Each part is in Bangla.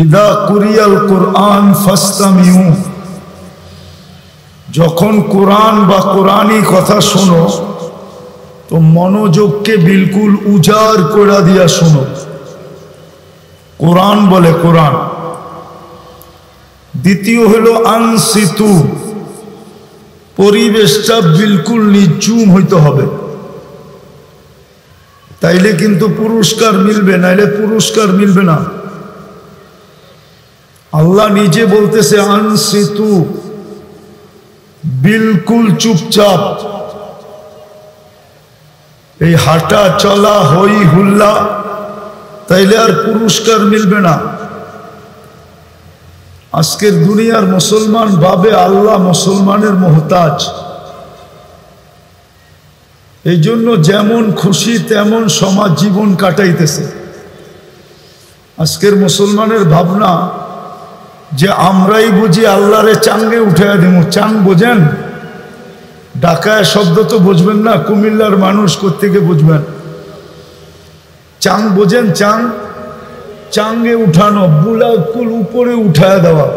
ইদা কুরিয়াল কুরআন ফাসতামিউ, যখন কোরআন বা কোরআনী কথা শোনো তো মনোযোগকে বিলকুল উজাড় করে দিয়া শোনো। কোরআন বলে কোরআন। দ্বিতীয় হলো আনসিতু, পরিবেশটা বিলকুল নিঝুম হইতে হবে, তাইলে কিন্তু পুরস্কার মিলবে, নাইলে পুরস্কার মিলবে না। আল্লাহ নিজে বলতেছে আনসিতু, বিলকুল চুপচাপ। এই হাঁটা চলা হই হুল্লা তাইলে আর পুরস্কার মিলবে না। আজকের দুনিয়ার মুসলমান ভাবে আল্লাহ মুসলমানের মোহতাজ, এই জন্য যেমন খুশি তেমন সমাজ জীবন কাটাইতেছে। আজকের মুসলমানের ভাবনা যে আমরাই বুঝি আল্লাহরে চাঙ্গে উঠাইয়া দিব। চাং বোঝেন? ঢাকায় শব্দ তো বুঝবেন না, কুমিল্লার মানুষ কোত্থেকে বুঝবেন? চাং বোঝেন? চাং, চাঙ্গে উঠানো, বুলাকুল উপরে উঠায় দেওয়া।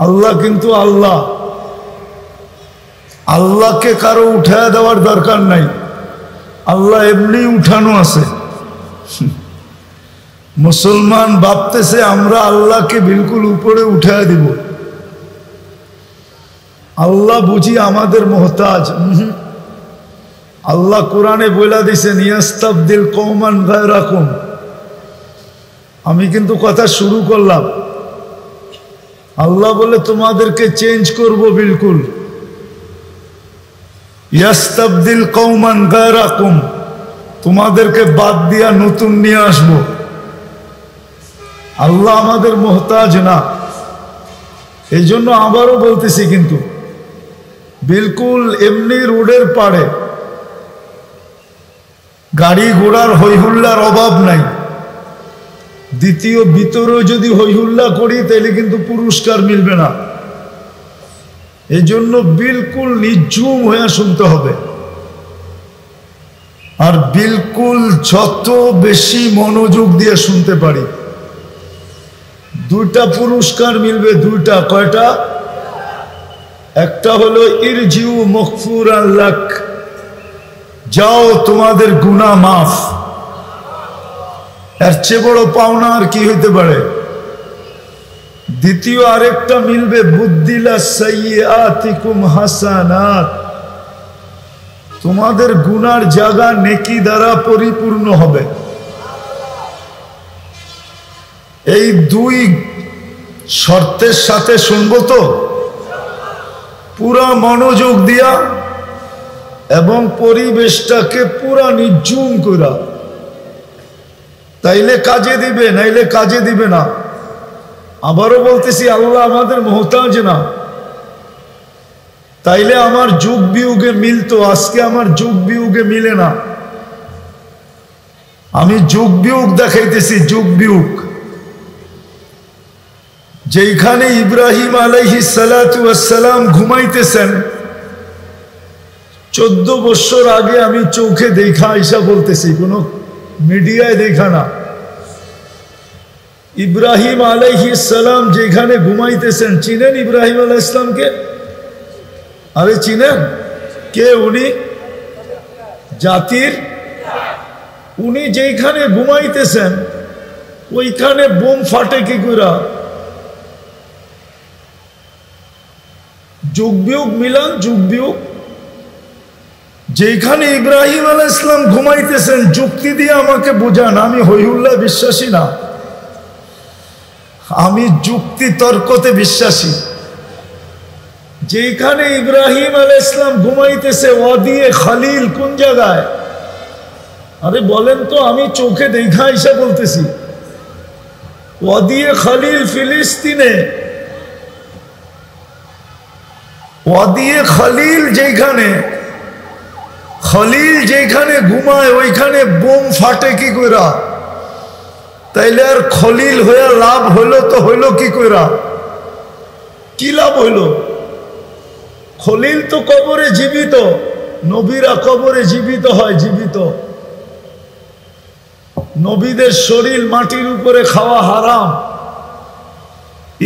আল্লাহ কিন্তু আল্লাহ, আল্লাহকে কারো উঠায় দেওয়ার দরকার নাই, আল্লাহ এমনি উঠানো আছে। মুসলমান ভাবতেছে আমরা আল্লাহকে বিলকুল উপরে উঠায় দিব। আল্লাহ বুঝি আমাদের মোহতাজ? আল্লাহ কোরআনে বলে দিছেন ইয়াস্তাবদিল কওমান গায়রাকুম। আমি কিন্তু কথা শুরু করলাম, আল্লাহ বলে তোমাদেরকে চেঞ্জ করব বিলকুল। ইয়াস্তাবদিল কওমান গায়রাকুম, তোমাদেরকে বাদ দিয়া নতুন নিয়ে আসবো। আল্লাহ আমাদের মোহতাজ না। এই জন্য আবারও বলতেছি, কিন্তু বিলকুল এমনি রোডের পাড়ে গাড়ি ঘোড়ার হইহুল্লার অভাব নাই। দ্বিতীয় ভিতরেও যদি হইহুল্লা করি তাহলে কিন্তু পুরস্কার মিলবে না। এই জন্য বিলকুল নিঝুম হয়ে শুনতে হবে। আর বিলকুল যত বেশি মনোযোগ দিয়ে শুনতে পারি দুইটা পুরস্কার মিলবে। দুইটা। কয়টা? একটা হলো ইরজিউ মাগফুরান লাক, যাও তোমাদের গুনাহ মাফ। এর চেয়ে বড় পাওনা আর কি হইতে পারে? দ্বিতীয় আরেকটা মিলবে বুদ্দিলা সাইয়্যাতিকুম হাসানাত, তোমাদের গুনার জায়গা নেকি দ্বারা পরিপূর্ণ হবে। এই দুই শর্তের সাথে শুনবো তো পুরা মনোযোগ দিয়া এবং পরিবেশটাকে পুরা নিঝুম করা, তাইলে কাজে দিবে, নাইলে কাজে দিবে না। আবারও বলতেছি আল্লাহ আমাদের মোহতাজ না। তাইলে আমার যুগ বিয়োগে মিলতো, আজকে আমার যুগ বিয়োগে মিলে না। আমি যুগ বিয়োগ দেখাইতেছি, যুগ বিয়োগ। যেখানে ইব্রাহিম আলাইহিস সালাতু ওয়াস সালাম ঘুমাইতেছেন 14 বছর আগে আমি চোখে দেখা আইসা বলতেছি, কোনো মিডিয়ায় দেখা না। ইব্রাহিম আলাইহিস সালাম যেখানে ঘুমাইতেছেন, চিনেন ইব্রাহিম আলাইহিস সালামকে? আরে চিনেন? কে উনি? জাতির। উনি যেখানে ঘুমাইতেছেন ওইখানে বোম ফাটে কি করে? যুগ বিয়োগ মিলান, যুগ বিয়োগ। যেখানে ইব্রাহিম আলাইহিস সালাম ঘুমাইতেছেন, যুক্তি দিয়ে আমাকে বোঝান। আমি হইহুল্লাহ বিশ্বাসী না, আমি যুক্তি তর্কতে বিশ্বাসী। যেখানে ইব্রাহিম আলাইহিস সালাম ঘুমাইতেছে ওয়াদিয়ে খালিল কোন জায়গায়? আরে বলেন তো, আমি চোখে দেখা এসে বলতেছি। ওয়াদিয়ে খালিল ফিলিস্তিনে। ওয়াদিয়ে খালিল যেখানে, খলিল যেখানে ঘুমায় ওইখানে বোম ফাটে কি কইরা? তাইলে আর খলিল হইয়া লাভ হইল তো হইল কি কইরা? কি লাভ হইল? খলিল তো কবরে জীবিত, নবীরা কবরে জীবিত হয়, জীবিত। নবীদের শরীর মাটির উপরে খাওয়া হারাম,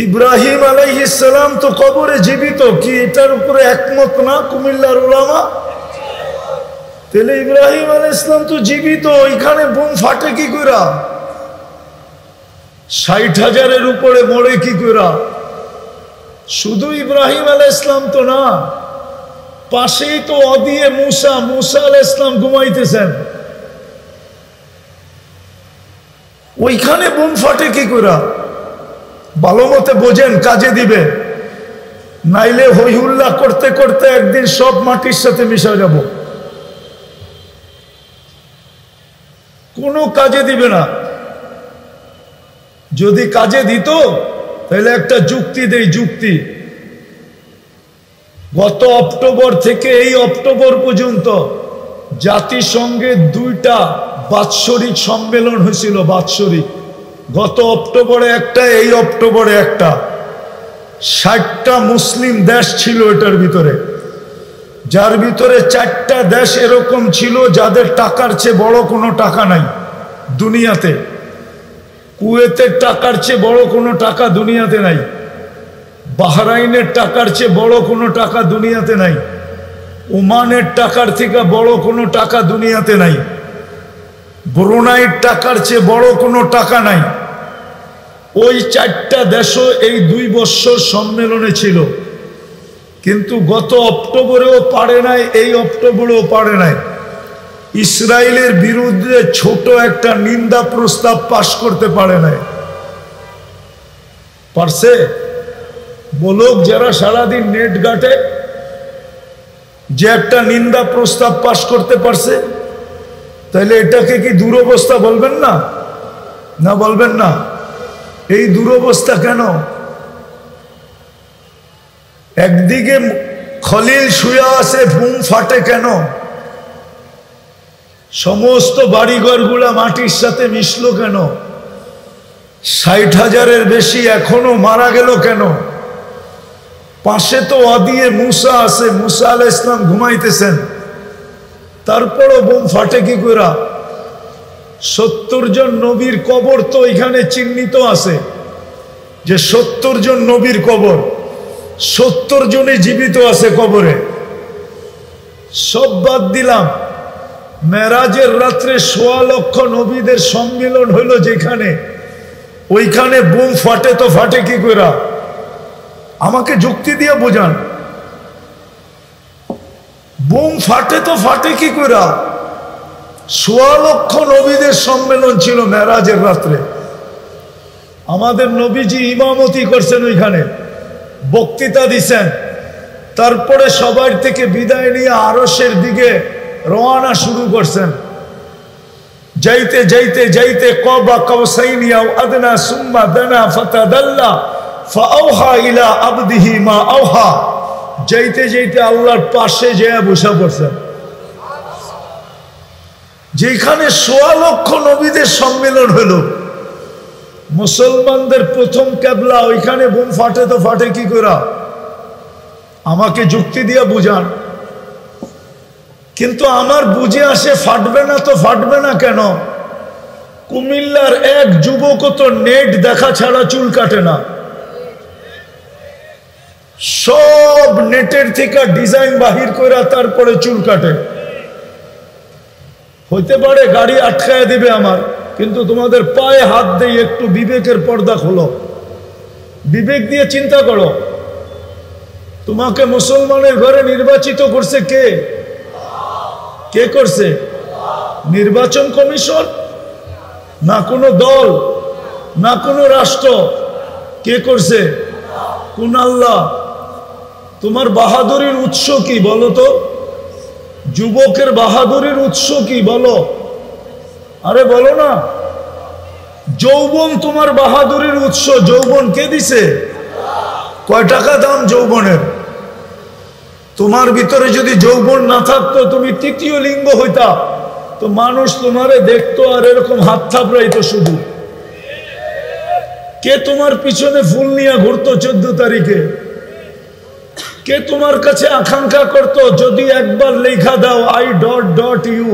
ইব্রাহিম আলাইহিস সালাম তো কবরে জীবিত, কি এটার উপরে একমত না কুমিল্লার উলামা? তাহলে ইব্রাহিম আলাইহিস সালাম তো জীবিত, ওইখানে বোম ফাটে কি কইরা? 60,000-এর উপরে মরে কি কইরা? শুধু ইব্রাহিম আলাইহিস সালাম তো না, পাশেই তো অদিয়ে মুসা আলাইহিস সালাম ঘুমাইতেছেন, ওইখানে বোম ফাটে কি কইরা? ভালো মতে বোঝেন, কাজে দিবে, নাইলে হইহুল্লাহ করতে করতে একদিন সব মাটির সাথে মিশা যাব, কোনো কাজে দিবে না। যদি কাজে দিত তাহলে একটা যুক্তি দেই, যুক্তি। গত অক্টোবর থেকে এই অক্টোবর পর্যন্ত জাতিসংঘে 2টা বাৎসরিক সম্মেলন হয়েছিল, বাৎসরিক। গত অক্টোবরে একটা, এই অক্টোবরে একটা। 60টা মুসলিম দেশ ছিল এটার ভিতরে, যার ভিতরে 4টা দেশ এরকম ছিল যাদের টাকার চেয়ে বড় কোনো টাকা নাই দুনিয়াতে। কুয়েতের টাকার চেয়ে বড় কোনো টাকা দুনিয়াতে নাই, বাহরাইনের টাকার চেয়ে বড় কোনো টাকা দুনিয়াতে নাই, ওমানের টাকার থেকে বড় কোনো টাকা দুনিয়াতে নাই, ব্রুনাইয়ের টাকার চেয়ে বড় কোনো টাকা নাই। ওই 4টা দেশও এই 2 বছর সম্মেলনে ছিল, কিন্তু গত অক্টোবরেও পারে নাই, এই অক্টোবরেও পারে নাই। ইসরায়েলের বিরুদ্ধে ছোট একটা নিন্দা প্রস্তাব পাশ করতে পারে নাই। পারছে? বলুক যারা সারাদিন নেট ঘাটে, যে একটা নিন্দা প্রস্তাব পাশ করতে পারছে, তাহলে এটাকে কি দুরবস্থা বলবেন না? না বলবেন না? এই দুরবস্থা কেন? একদিকে খলিল শুয়ে আছে, বুম ফাটে কেন? সমস্ত বাড়িঘরগুলা মাটির সাথে মিশলো কেন? 60,000-এর বেশি এখনো মারা গেল কেন? পাশে তো অদিয়ে মুসা আছে, মুসা আলাইহিস সালাম ঘুমাইতেছেন, তারপরও বোম ফাটে কি কইরা? 70 জন নবীর কবর তো এখানে চিহ্নিত আছে, যে 70 জন নবীর কবর, 70 জনই জীবিত আছে কবরে। সব বাদ দিলাম, মেরাজের রাত্রে 1.25 লক্ষ নবীদের সম্মিলন হইল যেখানে, ওইখানে বোম ফাটে তো ফাটে কি কইরা? আমাকে যুক্তি দিয়ে বোঝান। বোম ফাটে তো ফাটে কি কইরা? 1.25 লক্ষ নবীদের সম্মেলন ছিল মেরাজের রাত্রে। আমাদের নবীজি ইমামতি করছেন, ওইখানে বক্তৃতা দিছেন, তারপরে সবার থেকে বিদায় নিয়ে আরশের দিকে রওনা শুরু করছেন। যাইতে যাইতে যাইতে কবা কাউসাইনি আও আদনা সুম্মা দানা ফাতাদাল্লা ফাআওহা ইলা আবদিহি মা আওহা। যাইতে যাইতে আল্লাহর পাশে যেয়ে বসে পড়ছেন, যেখানে 1.25 লক্ষ নবীদের সম্মেলন হলো। মুসলমানদের প্রথম কেবলা, ওইখানে বোম ফাটে তো ফাটে কি করা? আমাকে যুক্তি দিয়ে বুঝান। কিন্তু আমার বুঝে আসে ফাটবে না তো ফাটবে না কেন? কুমিল্লার এক যুবক তো নেট দেখা ছাড়া চুল কাটে না, সব নেটের থেকে ডিজাইন বাহির করে তারপরে চুল কাটে। হইতে পারে গাড়ি আটকায় দিবে আমার, কিন্তু তোমাদের পায়ে হাত দিয়ে একটু বিবেকের পর্দা খোলো, বিবেক দিয়ে চিন্তা করো। তোমাকে মুসলমানের ঘরে নির্বাচিত করছে কে? কে করছে? নির্বাচন কমিশন না কোনো দল না কোনো রাষ্ট্র? কে করছে? কোন আল্লাহ? তোমার বাহাদুরির উৎস কি বলো তো? যুবকের বাহাদুরির উৎস কি বলো? আরে বলো না। যৌবন তোমার বাহাদুরির উৎস। যৌবন কে দিছে? কয় টাকা দাম যৌবনের? তোমার ভিতরে যদি যৌবন না থাকতো, তুমি তৃতীয় লিঙ্গ হইতা, তো মানুষ তোমারে দেখতো আর এরকম হাত থাপড়াইতো শুধু। কে তোমার পিছনে ফুল নিয়ে ঘুরতো 14 তারিখে? কে তোমার কাছে আকাঙ্ক্ষা করতো যদি একবার লেখা দাও I.U?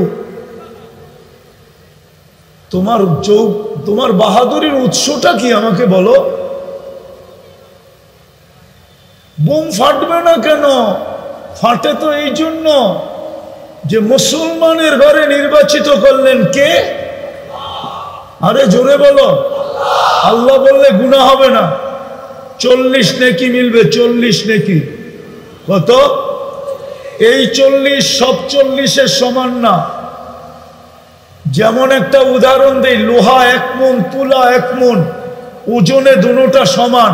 তোমার বাহাদুরির উৎসটা কি আমাকে বলো? বোম ফাটবে না কেন? ফাটে তো এই জন্য যে মুসলমানের ঘরে নির্বাচিত করলেন কে? আরে জোরে বলো। আল্লাহ বললে গুনাহ হবে না, 40 নেকি মিলবে, 40 নেকি। কত? এই 40 সব 40-এর সমান না। যেমন একটা উদাহরণ দেই, লোহা 1 মণ, তুলা 1 মণ, ওজনে দুটোটা সমান,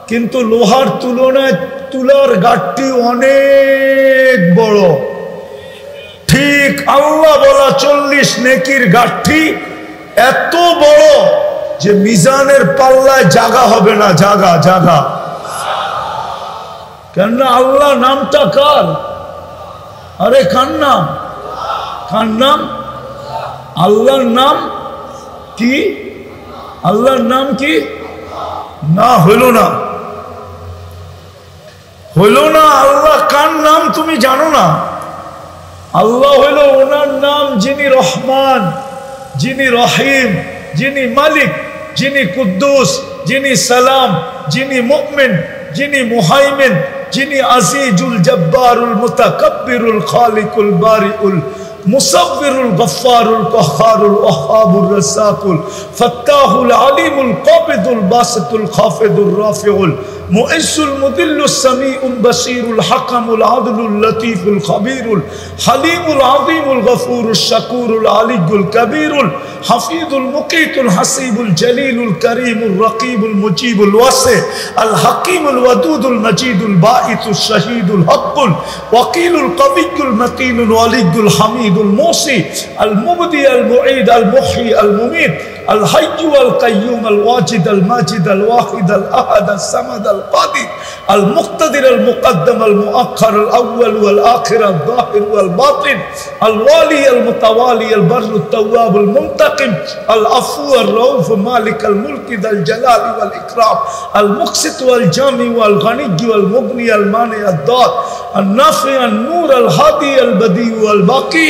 কিন্তু লোহার তুলনায় তুলার গাঁটটি অনেক বড়। ঠিক আল্লাহ বলা 40 নেকির গাঁটটি এত বড় যে মিজানের পাল্লায় জায়গা হবে না, জায়গা জায়গা। কেননা আল্লাহ নামটা কার? আরে কার নাম? কার নাম? আল্লাহর নাম কি? আল্লাহর নাম কি? না হইল না, হইল না। আল্লাহ কার নাম তুমি জানো না? আল্লাহ হইল ওনার নাম যিনি রহমান, যিনি রহিম, যিনি মালিক, যিনি কুদ্দুস, যিনি সালাম, যিনি মুমিন, যিনি মুহাইমিন, যিনি আজিজুল জব্বারুল মুতাকাব্বিরুল খালিকুল বারিউল মুসাব্বিরুল গফফারুল কহ্হারুল ওয়াহ্হাবুর রাসাকুল ফাত্তাহুল আলিমুল কাবিদুল বাসিতুল খাফিদুর রাফিউল মুইসুল মুদিল্লুস সামিউল বাসিরুল হাকামুল আদলুল লতীফুল খবীরুল হালিমুল আযীমুল গফুরুশ শাকুরুল আলিয়ুল কবীরুল হাফিজুল মুকীতুল হাসিবুল জলিলুল করিমুর রকিবুল মুজিবুল ওয়াসি আল হাকিমুল ওয়াদুদুল মজিদুল বাঈসুশ শাহীদুল হক্কুল ওয়াকিলুল কবিয়্যুল মতিনুল ওয়ালিয়ুল হামিদুল মুসি আল মুবদি আল মুঈদ আল মুহয়ি আল মুমীত আল হাইয়্যু আল কাইয়্যুম আল ওয়াজিদ আল মাজিদ আল ওয়াহিদ আল আহাদ আল সামাদ আল কাদির আল মুক্তাদির আল মুকদ্দম আল মুআখ্খার আল আউয়াল ওয়াল আখির আল যাহির ওয়াল বাতিন আল ওয়ালি আল মুতাওয়ালি আল বাররু তাওয়াব আল মুনতাকিম আল আফু আর রাউফ মালিক আল মুলক আল জালাল ওয়াল ইকরাম আল মুকসিত ওয়াল জামি ওয়াল গনি ওয়াল মুগনি আল মানি আল দাত আল নাফি আল নূর আল হাদি আল বদি ওয়াল বাকি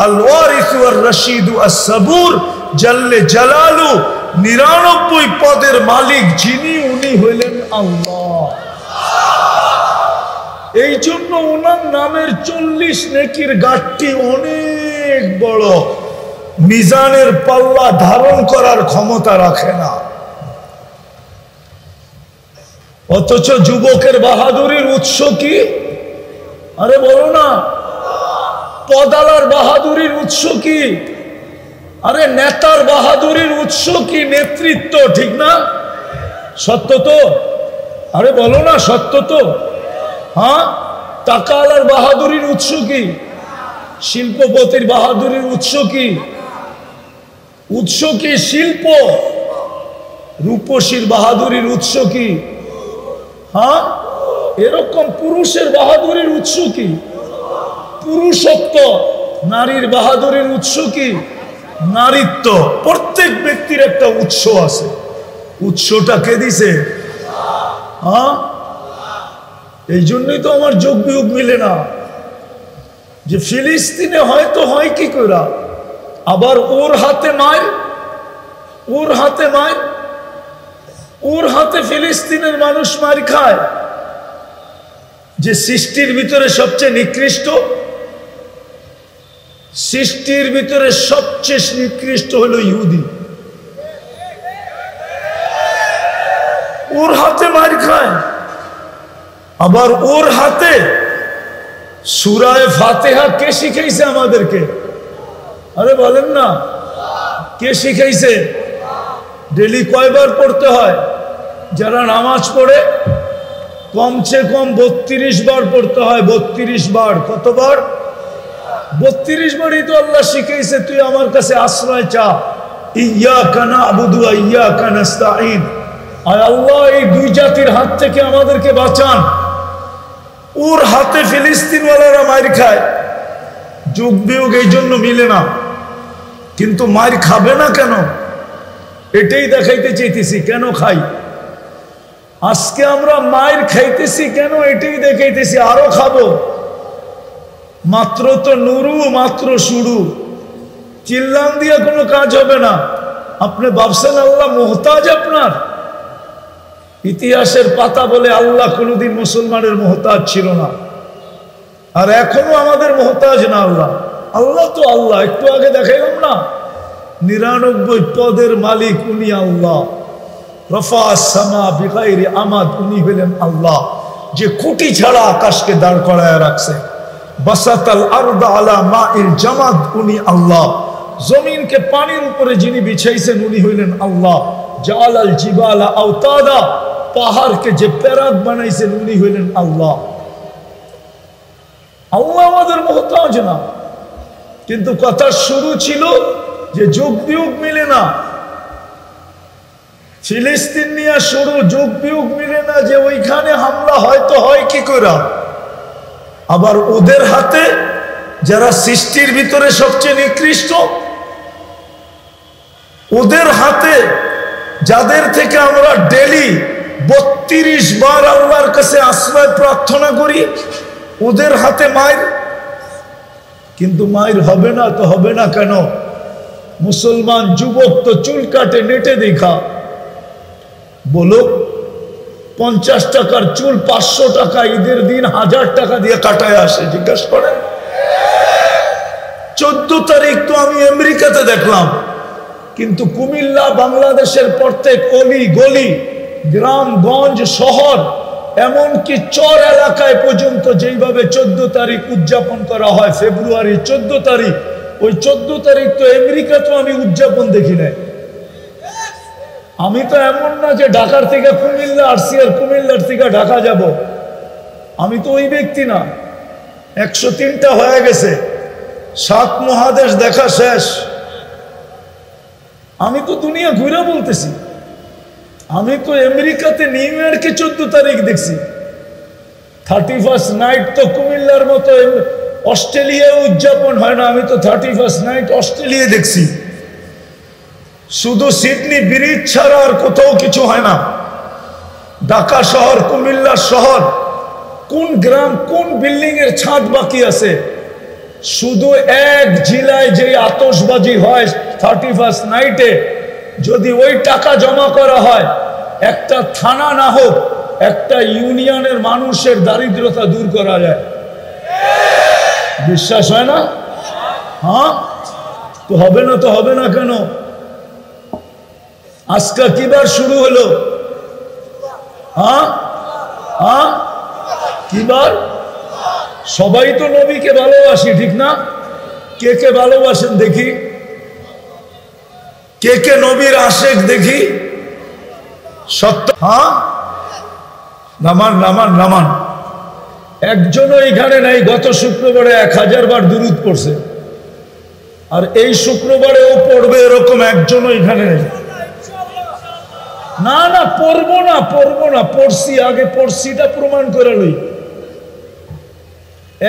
আল ওয়ারিস ওয়াল রশিদ আস সাবুর জাল্লে জালালু 99 পদের মালিক যিনি, উনি হইলেন আল্লাহ। এই জন্য ওনার নামের 40 নেকির গাঁটটি অনেক বড়, মিজানের পাল্লা ধারণ করার ক্ষমতা রাখে না। অথচ যুবকের বাহাদুরির উৎস কি? আরে বলো না। পদালার বাহাদুরির উৎস কি? আরে নেতার বাহাদুরির উৎস কি? নেতৃত্ব, ঠিক না? সত্য তো? আরে বলো না, সত্য তো? হ্যাঁ। টাকালার বাহাদুরির উৎস কি? শিল্পপতির বাহাদুরির উৎস কি? উৎস কি? শিল্প। রূপসীর বাহাদুরির উৎস কি? হ্যাঁ। এরকম পুরুষের বাহাদুরির উৎস কি? পুরুষত্ব। নারীর বাহাদুরির উৎস কি? নারীত্ব। প্রত্যেক ব্যক্তির একটা উৎস আছে। উৎসটা কে দিছে? হ্যাঁ। এই জন্যই তো আমার যোগ বিয়োগ মিলে না, যে ফিলিস্তিনে হয়তো হয় কি করে, আবার ওর হাতে মার, ওর হাতে মার, ওর হাতে ফিলিস্তিনের মানুষ মার খায়। যে সৃষ্টির ভিতরে সবচেয়ে নিকৃষ্ট, সৃষ্টির ভিতরে সবচেয়ে নিকৃষ্ট হলো ইহুদি, ওর হাতে মার খায়। আবার ওর হাতে সূরা ফাতিহা কে শিখাইছে আমাদেরকে? আরে বলেন না, কে শিখাইছে? ডেলি কয়বার পড়তে হয়? যারা নামাজ পড়ে কমসে কম 32 বার পড়তে হয়। 32 বার। কতবার? 32 বারই তো আল্লাহ শিখাইছে তুই আমার কাছে আশ্রয় চা। ইয়্যাকা না'বুদু ওয়া ইয়্যাকা নাস্তাঈন। আয় আল্লাহ, এই দুই জাতির হাত থেকে আমাদেরকে বাঁচান। ওর হাতে ফিলিস্তিনওয়ালারা মার খায়। যোগ বিয়োগ এই জন্য মিলে না, কিন্তু মার খাবে না কেন? এটাই দেখাইতে চাইতেছি। কেন খাই? আজকে আমরা মার খাইতেছি কেন? এটাই দেখাইতেছি। আরো খাবো। মাত্র তো নুরু, মাত্র শুরু। চিল্লান দিয়ে কোনো কাজ হবে না। আপনি ভাবছেন আল্লাহ মোহতাজ আপনার? ইতিহাসের পাতা বলে আল্লাহ কোনোদিন মুসলমানের মোহতাজ ছিল না, আর এখনো আমাদের মোহতাজ না আল্লাহ। আল্লাহ তো আল্লাহ, একটু আগে দেখাইলাম না 99 পদের মালিক উনি আল্লাহ। রফা সামা বিগাইরি আমাদ, উনি হলেন আল্লাহ যে খুঁটি ছাড়া আকাশকে দাঁড় করায় রাখছে। বাসাতাল আরদা আলা মাইল জামাদ, উনি আল্লাহ। জমিনকে পানির উপরে যিনি বিছাইছেন উনি হইলেন আল্লাহ। জালাল জিবালা আওতাদা, পাহাড়কে যে প্যারাক বানাইছেন উনি হইলেন আল্লাহ। আল্লাহ আমাদের মুহতাজ না, কিন্তু কথা শুরু ছিল যে যুগ বিয়োগ মিলে না। ফিলিস্তিন নিয়ে শুরু, যুগ বিয়োগ মিলে না, যে ওইখানে হামলা হয়তো হয় কি করে। আবার ওদের হাতে যারা সৃষ্টির ভিতরে সবচেয়ে নিকৃষ্ট, ওদের হাতে যাদের থেকে আমরা ডেলি 32 বার আল্লাহর কাছে আশ্রয় প্রার্থনা করি, ওদের হাতে মায়ের। কিন্তু মায়ের হবে না তো হবে না কেন? মুসলমান যুবক তো চুল কাটে নেটে দেখা, বলো 50 টাকার চুল 500 টাকা, ঈদের দিন 1000 টাকা দিয়ে কাটায় আসে, জিজ্ঞাসা করেন। 14 তারিখ তো আমি আমেরিকাতে দেখলাম, কিন্তু কুমিল্লা বাংলাদেশের প্রত্যেক অলি গলি, গ্রামগঞ্জ, শহর, এমনকি চর এলাকায় পর্যন্ত যেইভাবে 14 তারিখ উদযাপন করা হয়, ফেব্রুয়ারি 14 তারিখ, ওই 14 তারিখ তো আমেরিকাতেও আমি উদযাপন দেখি নাই। আমি তো এমন না যে ঢাকার থেকে কুমিল্লা আসছি আর কুমিল্লার থেকে ঢাকা যাব, আমি তো ওই ব্যক্তি না। 103টা হয়ে গেছে, 7 মহাদেশ দেখা শেষ। আমি তো দুনিয়া ঘুরে বলতেছি। আমি তো আমেরিকাতে নিউ ইয়র্কে 14 তারিখ দেখছি। 31st নাইট তো কুমিল্লার মতো অস্ট্রেলিয়ায় উদযাপন হয় না, আমি তো 31st নাইট অস্ট্রেলিয়া দেখছি। শুধু সিডনি ব্রিজ ছাড়া আর কোথাও কিছু হয় না। ঢাকা শহর, কুমিল্লা শহর, কোন গ্রাম, কোন বিল্ডিং এর ছাদ বাকি আছে? শুধু এক জেলায় যে আতশবাজি হয় 31st নাইটে, যদি ওই টাকা জমা করা হয়, একটা থানা না হোক, একটা ইউনিয়নের মানুষের দারিদ্রতা দূর করা যায়। বিশ্বাস হয় না? হ্যাঁ, তো হবে না তো হবে না কেন? আজকে কিবার শুরু হলো? হ্যাঁ হ্যাঁ, কিবার? সবাই তো নবীকে ভালোবাসি, ঠিক না? কে কে ভালোবাসেন দেখি, কে কে নবীর আশেক দেখি। সত্য? হ্যাঁ, নামান নামান নামান। একজনও এখানে নাই গত শুক্রবারে 1000 বার দুরূদ পড়ছে, আর এই শুক্রবারেও পড়বে এরকম একজনও এখানে নেই। না না, পড়বো না, পড়বো না, পড়ছি, আগে পড়ছিটা প্রমাণ করে লই।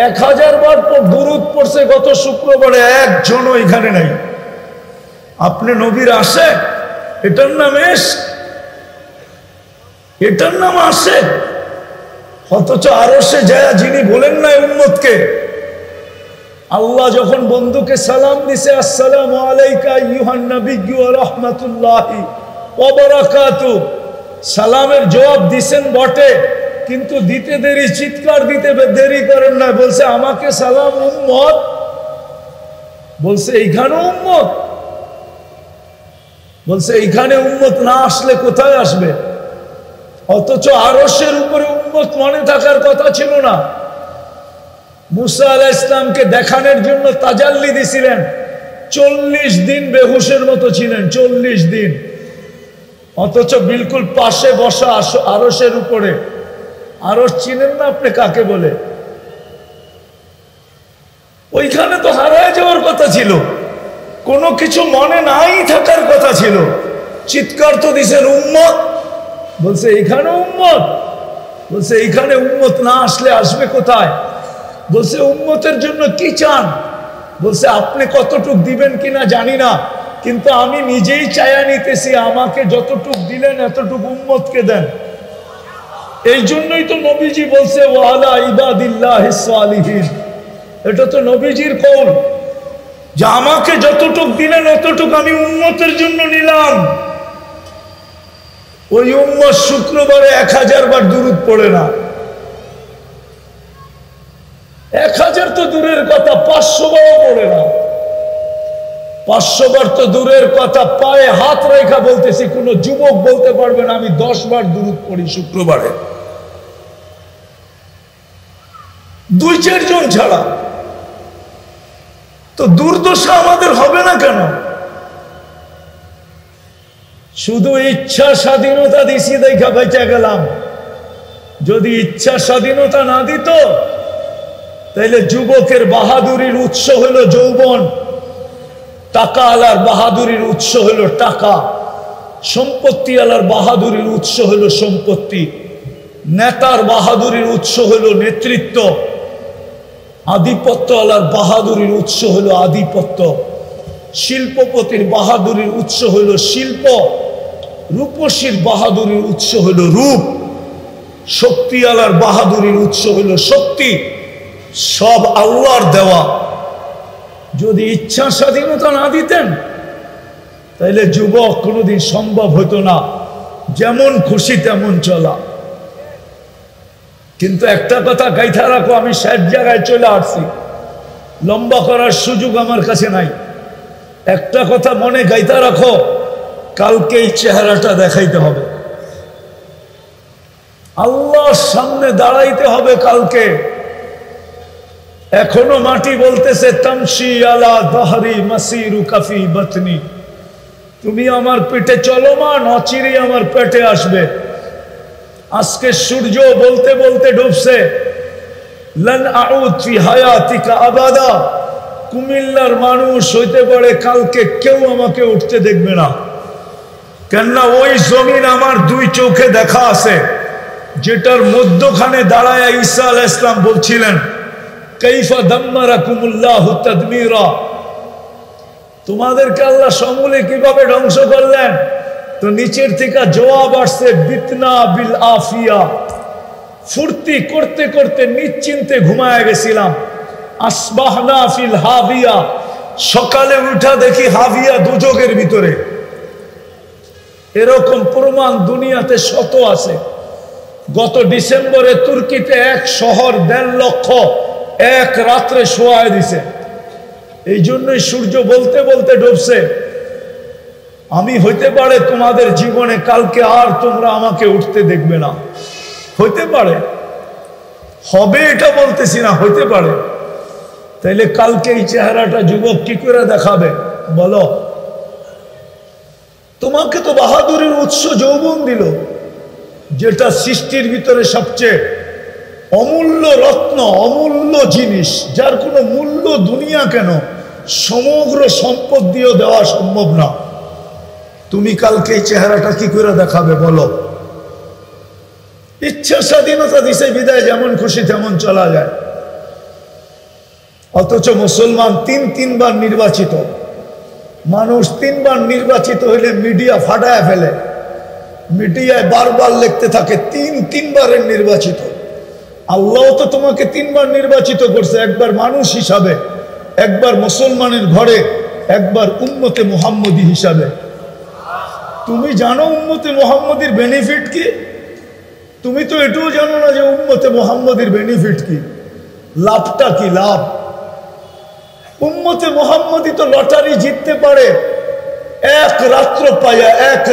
1000 বার দুরূদ পড়ছে গত শুক্রবারে, একজনও এখানে নাই। আপনি নবীর আসে, এটার নাম ইশক, এটার নাম আসে। অথচ আরশে যায় যিনি বলেন না উম্মতকে, আল্লাহ যখন বন্ধুকে সালাম দিছে, আসসালামু আলাইকা আইয়ুহান নাবিয়্যু ওয়া রাহমাতুল্লাহি ওয়া বারাকাতুহু, সালামের জবাব দিছেন বটে, কিন্তু দিতে দেরি, চিৎকার দিতে দেরি করেন না। বলছে আমাকে সালাম উম্মত, বলছে এইখানে উম্মত, বলছে এইখানে উম্মত না আসলে কোথায় আসবে? অথচ আরশের উপরে উম্মত মনে থাকার কথা ছিল না। মুসা আলাইহিস সালামকে দেখানোর জন্য তাজাল্লি দিছিলেন, 40 দিন বেহুশের মতো ছিলেন, 40 দিন। অথচ বিলকুল পাশে বসা আরশের উপরে। আরশ চিনেন না আপনি কাকে বলে? ওইখানে তো হারায় যাওয়ার কথা ছিল, কোনো কিছু মনে নাই থাকার কথা ছিল। চিৎকার তো দিছেন উম্মত, বলছে এইখানে উম্মত, বলছে এইখানে উম্মত না আসলে আসবে কোথায়? বলছে উম্মতের জন্য কি চান? বলছে আপনি কতটুক দিবেন কিনা জানি না, কিন্তু আমি নিজেই চায়া নিতেছি, আমাকে যতটুক দিলেন এতটুকু উম্মতকে দেন। এই জন্যই তো নবীজি বলছে ওয়ালা ইবাদিল্লাহিস সালিহিন, এটা তো নবীজির কওল যে আমাকে যতটুক দিলেন অতটুক আমি উম্মতের জন্য নিলাম। ওই উম্মত শুক্রবারে 1000 বার দুরূদ পড়ে না। 1000 তো দূরের কথা, 500 বারও পড়ে না। 500 বার তো দূরের কথা, পায়ে হাত রেখা বলতেছি, কোন যুবক বলতে পারবে না আমি 10 বার দুরূদ পড়ি শুক্রবারে, 2-4 জন ছাড়া। তো দুর্দশা আমাদের হবে না কেন? শুধু ইচ্ছা স্বাধীনতা দিছি দেখা বেঁচে গেলাম। যদি ইচ্ছা স্বাধীনতা না দিত তাহলে যুবকের বাহাদুরির উৎস হলো যৌবন, টাকা আলার বাহাদুরির উৎস হলো টাকা, সম্পত্তি আলার বাহাদুরির উৎস হলো সম্পত্তি, নেতার বাহাদুরির উৎস হলো নেতৃত্ব, আধিপত্য আলার বাহাদুরির উৎস হলো আধিপত্য, শিল্পপতির বাহাদুরির উৎস হলো শিল্প, রূপসীর বাহাদুরির উৎস হলো রূপ, শক্তি আলার বাহাদুরির উৎস হলো শক্তি। সব আল্লাহর দেওয়া। যদি ইচ্ছা স্বাধীনতা না দিতেন তাহলে যুবক কোনোদিন সম্ভব হতো না যেমন খুশি তেমন চলা। কিন্তু একটা কথা গাইথা রাখো, আমি শেষ জায়গায় চলে আসছি, লম্বা করার সুযোগ আমার কাছে নাই। একটা কথা মনে গাইথা রাখো, কালকে এই চেহারাটা দেখাইতে হবে, আল্লাহর সামনে দাঁড়াইতে হবে কালকে। এখনো মাটি বলতেছে তামশি আলা দহরি মাসিরু কাফি বাতনি, তুমি আমার পেটে চলমান, অচিরে আমার পেটে আসবে। আজকে সূর্য বলতে বলতে ডুবছে, লান আউদ ফি হায়াতিকা আবাদা, কুমিল্লার মানুষ হইতে পারে কালকে কেউ আমাকে উঠতে দেখবে না। কেননা ওই জমিন আমার 2 চোখে দেখা আছে, যেটার মধ্যখানে দাঁড়ায় ঈসা আলাইহিস সালাম বলছিলেন কাইফা দাম্মারাকুমুল্লাহু তাদমীরা, তোমাদেরকে আল্লাহ সমূলে কিভাবে ধ্বংস করলেন। তো নিচের থেকে জবাব আসছে বিতনা বিল আফিয়া, ফুর্তি করতে করতে নিশ্চিন্তে ঘুমায় গেছিলাম। আসবাহনা ফিল হাবিয়া, সকালে উঠা দেখি হাবিয়া দুজকের ভিতরে। এরকম প্রমাণ দুনিয়াতে শত আছে। গত ডিসেম্বরে তুর্কিতে এক শহর 1.5 লক্ষ এক রাত্রে শোয়ায় দিছে। এই জন্যই সূর্য বলতে বলতে ডুবছে। আমি হইতে পারে তোমাদের জীবনে কালকে আর তোমরা আমাকে উঠতে দেখবে না, হইতে পারে, হবে এটা বলতেছি না, হইতে পারে। তাইলে কালকে এই চেহারাটা যুবক কি করে দেখাবে বলো? তোমাকে তো বাহাদুরের উৎস যৌবন দিল, যেটা সৃষ্টির ভিতরে সবচেয়ে অমূল্য রত্ন, অমূল্য জিনিস, যার কোনো মূল্য দুনিয়া কেন সমগ্র সম্পদ দিয়েও দেওয়া সম্ভব না। তুমি কালকে এই চেহারাটা কি করে দেখাবে বলো? ইচ্ছা স্বাধীনতা দিছে বিদায় যেমন খুশি তেমন চলা যায়। অথচ মুসলমান 3 বার নির্বাচিত মানুষ, 3 বার নির্বাচিত হইলে মিডিয়া ফাটায় ফেলে, মিডিয়ায় বারবার লিখতে থাকে 3 বারের নির্বাচিত। আল্লাহ তো তোমাকে 3 বার নির্বাচিত করছে, একবার মানুষ হিসাবে, একবার মুসলমানের ঘরে, একবার উম্মতে মুহাম্মদী হিসাবে। তুমি জানো উম্মতে মুহাম্মদীর বেনিফিট কি? তুমি তো এটাও জানো না যে উম্মতে মুহাম্মদীর বেনিফিট কি, লাভটা কি। লাভ, উম্মতে মুহাম্মদী তো লটারি জিততে পারে, এক রাত্র পায়া, এক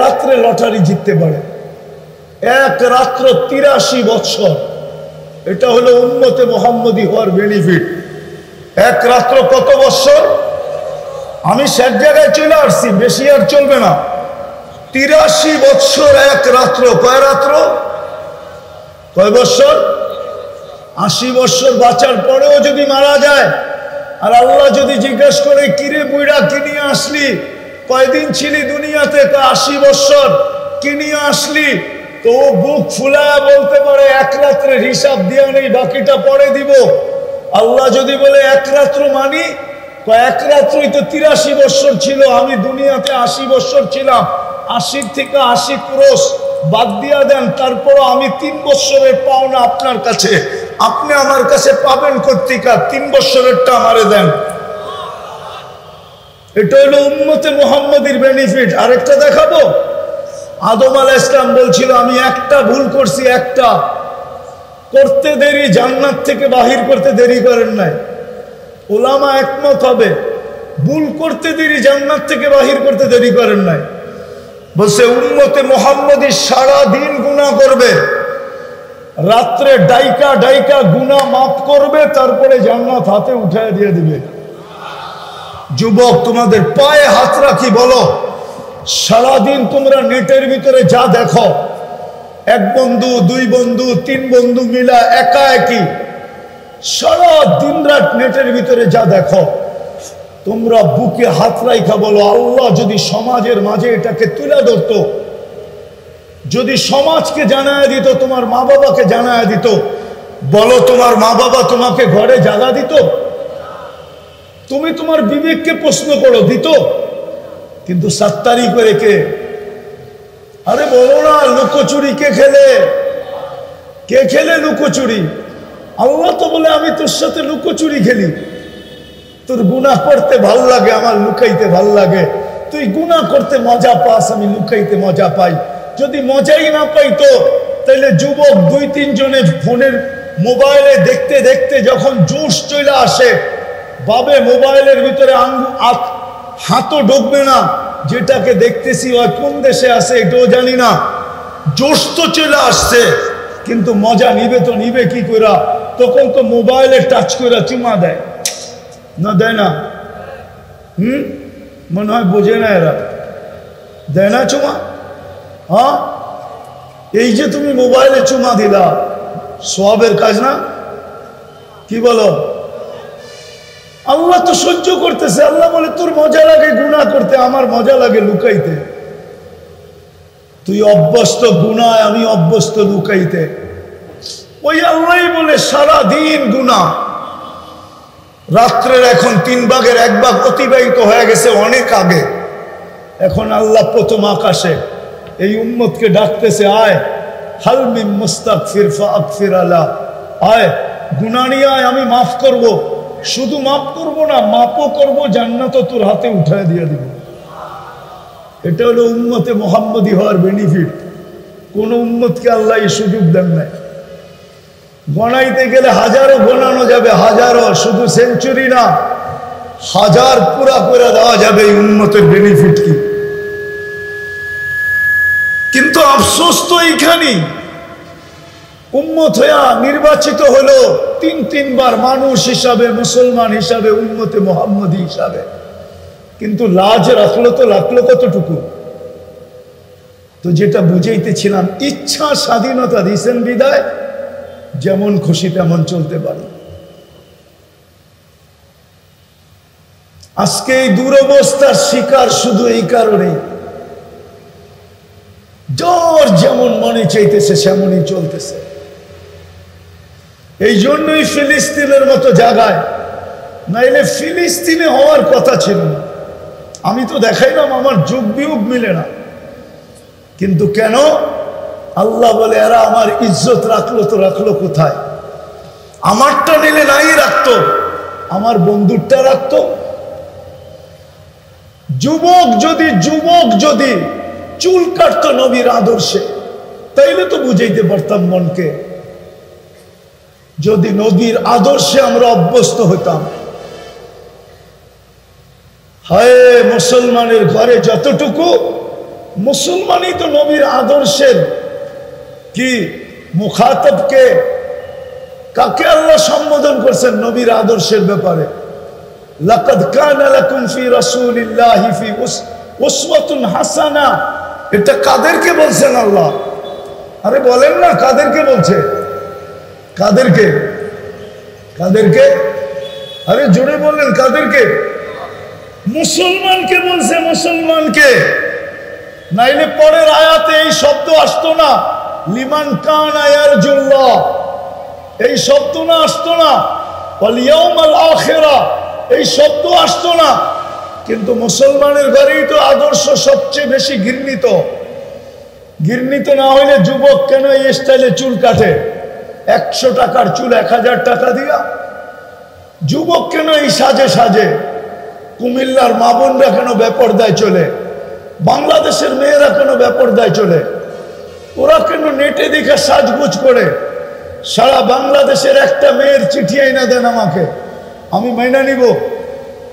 রাত্রে লটারি জিততে পারে, এক রাত্র 83 বছর। এটা হলো উম্মতে মুহাম্মদী হওয়ার বেনিফিট। এক রাত্র কত বছর? আমি শেষ জায়গায় চলে আসছি, বেশি আর চলবে না। 83 বছর এক রাত্র। কয় রাত্র? কয় বছর? 80 বছর বাঁচার পরেও যদি মারা যায়, আর আল্লাহ যদি জিজ্ঞেস করে কিরে বুইড়া কি নিয়ে আসলি, কয়দিন ছিলি দুনিয়াতে? 80 বছর। কি নিয়ে আসলি? তো ও বুক ফুলায়া বলতে পারে এক রাত্রে হিসাব দিয়া নেই, বাকিটা পরে দিব। আল্লাহ যদি বলে এক রাত্র মানি, এক রাত্রই তো 83 বছর ছিল, আমি দুনিয়াতে 80 বছর ছিলাম, 80 থেকে 80 ক্রোশ বাদ দিয়া দেন, তারপরও আমি 3 বছরের পাওনা আপনার কাছে, আপনি আমার কাছে পাবেন কর্তিকা, 3 বছরেরটা আমারে দেন। এটা হলো উম্মতে মুহাম্মদীর বেনিফিট। আরেকটা দেখাবো, আদম আলাইহিস সালাম বলছিল আমি একটা ভুল করছি, একটা করতে দেরি, জান্নাত থেকে বাহির করতে দেরি করেন নাই। ওলামা একমত হবে, ভুল করতে দেরি, জান্নাত থেকে বাহির করতে দেরি করেন নাই। বলছে উম্মতে মুহাম্মদী সারা দিন গুনাহ করবে, রাত্রে ডাইকা ডাইকা গুনাহ মাফ করবে, তারপরে জান্নাত হাতে উঠায় দিয়ে দিবে। যুবক, তোমাদের পায়ে হাত রাখি, বলো সারাদিন তোমরা নেটের ভিতরে যা দেখো, এক বন্ধু, দুই বন্ধু, তিন বন্ধু মিলা একা একই সারা দিন রাত নেটের ভিতরে যা দেখো, তোমরা বুকে হাত রাখা বলো আল্লাহ যদি সমাজের মাঝে এটাকে তুলে ধরতো, যদি সমাজকে জানায় দিত, তোমার মা বাবাকে জানায় দিত, বলো তোমার মা বাবা তোমাকে ঘরে জায়গা দিত? তুমি তোমার বিবেককে প্রশ্ন করো, দিত? কিন্তু সাত্তারি করে কে? আরে বলো না, লুকোচুরি কে খেলে? কে খেলে লুকোচুরি? আল্লাহ তো বলে আমি তোর সাথে লুকোচুরি খেলি। তোর গুনাহ করতে ভাল লাগে, আমার লুকাইতে ভাল লাগে। তুই গুনাহ করতে মজা পাস, আমি লুকাইতে মজা পাই। যদি মজাই না পাইতো তাহলে যুবক দুই তিন জনে ফোনের মোবাইলে দেখতে দেখতে যখন জোশ চলে আসে, বাবে মোবাইলের ভিতরে হাতও ঢুকবে না, যেটাকে দেখতেছি ওই কোন দেশে আছে এটাও জানি না, জোশ তো চলে আসছে, কিন্তু মজা নিবে তো নিবে কি করে? তখন তো মোবাইলে টাচ করে চুমা দেয় না, দেয় না? মনে হয় বোঝে না এরা, দেয় না চুমা? হ্যাঁ, এই যে তুমি মোবাইলে চুমা দিলা, সওয়াবের কাজ না? কি বলো? আল্লাহ তো সহ্য করতেছে। আল্লাহ বলে তোর মজা লাগে গুনাহ করতে, আমার মজা লাগে লুকাইতে। তুই অভ্যস্ত গুনায়, আমি অভ্যস্ত লুকাইতে। ওই আল্লাহই বলে সারা দিন গুনাহ। রাত্রের এখন 3 ভাগের 1 ভাগ অতিবাহিত হয়ে গেছে অনেক আগে। এখন আল্লাহ প্রথম আকাশে এই উম্মতকে ডাকতেছে, আয় হাল মিন মুস্তাগফির ফাগফির আলা, আয় গুনাহ নিয়ে আয়, আমি মাফ করব। শুধু মাফ করব না, মাফও করব, জান্নাতও তোর হাতে উঠায় দিয়ে দিব। এটা হলো উম্মতে মুহাম্মদী হওয়ার বেনিফিট। কোন উম্মতকে আল্লাহ এই সুযোগ দেন নাই। গণাইতে গেলে হাজারও গণানো যাবে, হাজারও, শুধু সেঞ্চুরি না, হাজার পুরা করে দেওয়া যাবে এই উম্মতের বেনিফিট কি। কিন্তু আফসোস তো এইখানেই, উম্মত হইয়া নির্বাচিত হলো 3 বার মানুষ হিসাবে, মুসলমান হিসাবে, উম্মতে মুহাম্মদী হিসাবে, কিন্তু লাজ রাখলো তো রাখলো কতটুকু? তো যেটা বুঝাইতেছিলাম, ইচ্ছা স্বাধীনতা দিয়েছেন বিদায় যেমন খুশি তেমন চলতে পারে। আজকে এই দুরবস্থার শিকার শুধু এই কারণেই, জ্বর যেমন মনে চাইতেছে সেমনই চলতেছে। এই জন্যই ফিলিস্তিনের মতো জায়গায়, নাইলে ফিলিস্তিনে হওয়ার কথা ছিল না। আমি তো দেখাইলাম আমার যুগ বিয়োগ মিলে না, কিন্তু কেন? আল্লাহ বলে এরা আমার ইজ্জত রাখলো তো রাখলো কোথায়? আমারটা নিলে নাই রাখতো, আমার বন্ধুরটা রাখতো। যুবক যদি চুল কাটতো নবীর আদর্শে, তাইলে তো বুঝাইতে পারতাম মনকে। যদি নবীর আদর্শে আমরা অভ্যস্ত হইতাম। হায় মুসলমানের ঘরে যতটুকু, মুসলমানই তো নবীর আদর্শের কি মুখাতবকে, কাকে আল্লাহ সম্বোধন করছেন নবীর আদর্শের ব্যাপারে? লাকাদ কানা লাকুম ফি রাসূলিল্লাহি ফি উসওয়াতুন হাসানা। এটা কাদেরকে বলছেন আল্লাহ? আরে বলেন না, কাদেরকে বলছে? কাদেরকে? কাদেরকে? আরে জোরে বলেন, কাদেরকে? মুসলমানকে বলছে, মুসলমানকে। নাইলে পরের আয়াতে এই শব্দ আসতো না, লিমান কানা ইয়ারজুল্লাহ, এই শব্দ না আসতো না, ওয়াল ইয়াউমাল আখিরা এই শব্দ আসতো না। কিন্তু মুসলমানের ঘরেই তো আদর্শ সবচেয়ে বেশি ঘৃণিত। ঘৃণিত না হইলে যুবক কেন এই স্টাইলে চুল কাটে? 100 টাকার চুল 1000 টাকা দিয়া। যুবক কেন এই সাজে সাজে? কুমিল্লার মা বোনরা কেন বেপরদায় চলে? বাংলাদেশের মেয়েরা কেন বেপরদায় চলে? ওরা কেন নেটে দেখে সাজগুজ করে? সারা বাংলাদেশের একটা মেয়ের চিঠি আইনা দেন আমাকে, আমি মাইনা নিব।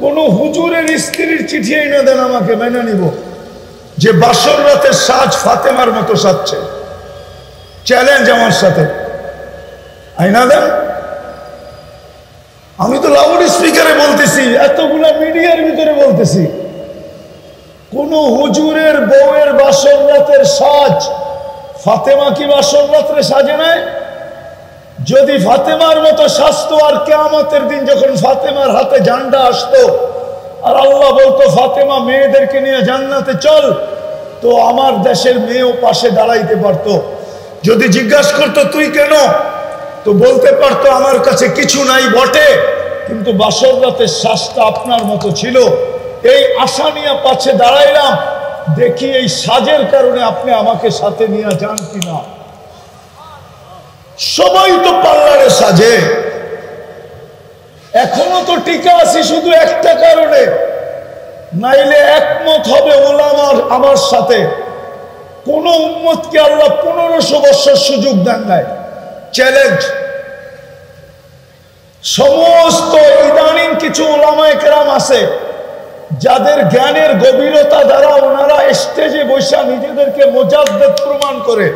কোন হুজুরের স্ত্রীর চিঠি আইনা দেন আমাকে, মাইনা নিব। যে বাসর রাতের সাজ ফাতেমার মতো সাজছে, চ্যালেঞ্জ আমার সাথে, আইনা দেন। আমি তো লাউড স্পিকারে বলতেছি, এতগুলা মিডিয়ার ভিতরে বলতেছি, কোন হুজুরের বউয়ের বাসর রাতের সাজ ফাতেমা কি বাসর রাত্রে সাজে নাই? যদি ফাতেমার মতো সাজতো, আর কিয়ামতের দিন যখন ফাতেমার হাতে ঝান্ডা আসতো আর আল্লাহ বলতো ফাতেমা মেয়েদেরকে নিয়ে জান্নাতে চল, তো আমার দেশের মেয়েও পাশে দাঁড়াইতে পারতো। যদি জিজ্ঞাসা করতো তুই কেন, তো বলতে পারতো আমার কাছে কিছু নাই বটে, কিন্তু বাসর রাতের সাজটা আপনার মতো ছিল, এই আশা নিয়ে পাশে দাঁড়াইলাম, দেখি এই সাজের কারণে আপনি আমাকে সাথে নিয়ে যান কিনা। সবাই তো পার্লারে সাজে, এখনো তো টিকা আছি শুধু একটা কারণে, নাইলে একমত হবে ওলামার আমার সাথে। কোন উম্মতকে আল্লাহ 1500 বছর সুযোগ দেন নাই। চ্যালেঞ্জ সমস্ত ইদানিং কিছু ওলামায়ে কেরাম আছে যাদের জ্ঞানের গভীরতা দ্বারা ওনারা স্টেজে বসে নিজেদেরকে মুজাদ্দেদ প্রমাণ করে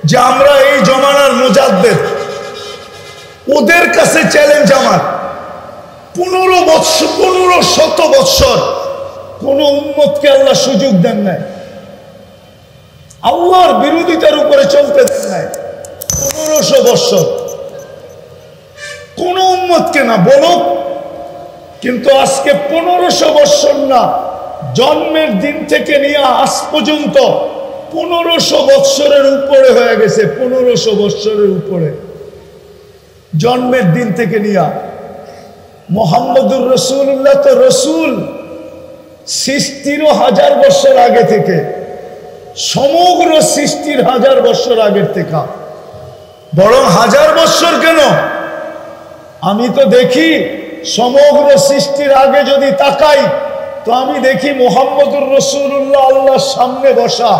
যে আমরা এই জমানার মুজাদ্দেদ। ওদের কাছে চ্যালেঞ্জ আমার, 1500 বৎসর কোন উম্মতকে আল্লাহ সুযোগ দেন নাই, আল্লাহর বিরোধিতার উপরে চলতে দেন নাই। 1500 বৎসর কোন উম্মতকে না বলো, কিন্তু আজকে 1500 বৎসর না, জন্মের দিন থেকে নিয়ে আজ পর্যন্ত 1500 বৎসরের উপরে হয়ে গেছে। 1500 বৎসরের উপরে জন্মের দিন থেকে নিয়ে। মুহাম্মদুর রাসূলুল্লাহ তো রসুল সৃষ্টির 1000 বছর আগে থেকে, সমগ্র সৃষ্টির 1000 বছর আগের থেকে, বরং 1000 বছর কেন, আমি তো দেখি সমগ্র সৃষ্টির আগে যদি তাকাই তো আমি দেখি মুহাম্মদুর রাসূলুল্লাহ আল্লাহর সামনে বসা,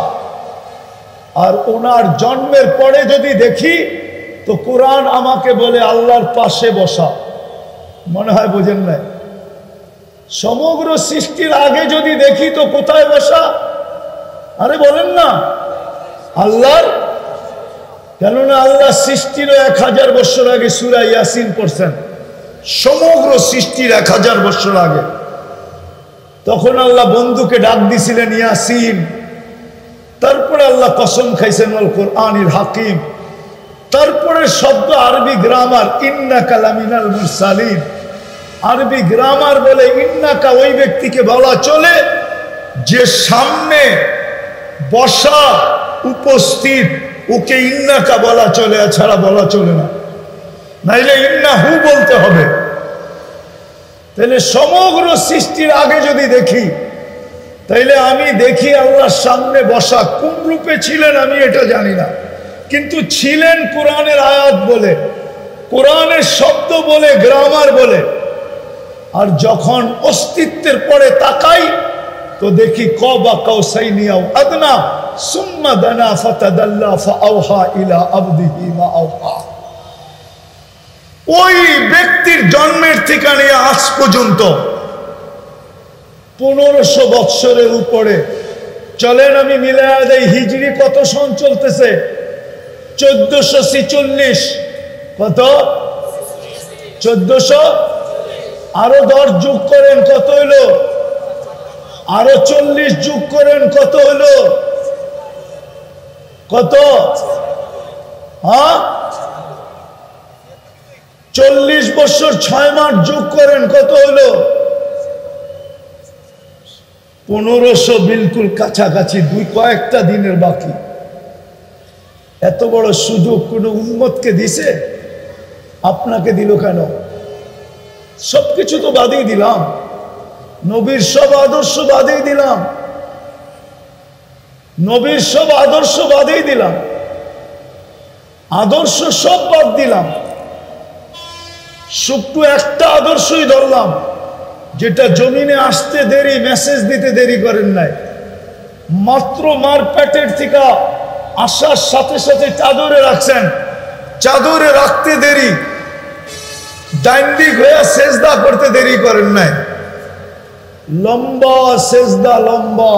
আর ওনার জন্মের পরে যদি দেখি তো কোরআন আমাকে বলে আল্লাহর পাশে বসা। মনে হয় বোঝেন নাই? সমগ্র সৃষ্টির আগে যদি দেখি তো কোথায় বসা? আরে বলেন না আল্লাহর, কেননা আল্লাহ সৃষ্টির 1000 বছর আগে সূরা ইয়াসিন পড়ছেন, সমগ্র সৃষ্টির 1000 বছর আগে। তখন আল্লাহ বন্ধুকে ডাক দিছিলেন ইয়াসিন, তারপরে আল্লাহ কসম খাইছেন ওয়াল কুরআনিল হাকিম, তারপরে শব্দ আরবি গ্রামার ইন্নাকা লামিনাল মুরসালিন। আরবি গ্রামার বলে ইন্নাকা ওই ব্যক্তিকে বলা চলে যে সামনে বসা উপস্থিত, ওকে ইন্নাকা বলা চলে, ছাড়া বলা চলে না, নাইলে ইন্নাহু বলতে হবে। তাহলে সমগ্র সৃষ্টির আগে যদি দেখি, তাইলে আমি দেখি আল্লাহর সামনে বসা। কোন রূপে ছিলেন আমি এটা জানি না, কিন্তু ছিলেন কোরআনের আয়াত বলে, কোরআনের শব্দ বলে, গ্রামার বলে। আর যখন অস্তিত্বের পরে তাকাই তো দেখি কবা কাউসাইনি আও আদনা সুম্মা দানা ফাতাদাল্লা ফাআওহা ইলা আবদিহি মা আওহা। ওই ব্যক্তির জন্মের থেকে নিয়ে আজ পর্যন্ত 1500 বৎসরের উপরে। চলেন আমি মিলায়া দেই, হিজরি কত সন চলতেছে? 1446। কত? 1400। আরো 10 যোগ করেন, কত হইলো? আরো 40 যোগ করেন, কত হইলো? কত? হ্যাঁ, 40 বছর 6 মাস যোগ করেন, কত হইলো? 1500। বিলকুল কাছাকাছি, কয়েকটা দিনের বাকি। এত বড় সুযোগ কোন উম্মতকে দিছে? আপনাকে দিল কেন? সবকিছু তো বাদই দিলাম, নবীর সব আদর্শ বাদই দিলাম, নবীর সব আদর্শ বাদই দিলাম, আদর্শ সব বাদ দিলাম, শুধু একটা আদর্শই ধরলাম, যেটা জমিনে আসতে দেরি, মেসেজ দিতে দেরি করেন নাই। মাত্র মার পেটের থেকে আসার সাথে সাথে চাদরে রাখছেন, চাদরে রাখতে দেরি, ডাইন দিক হয়ে সেজদা করতে দেরি করেন নাই, লম্বা সেজদা, লম্বা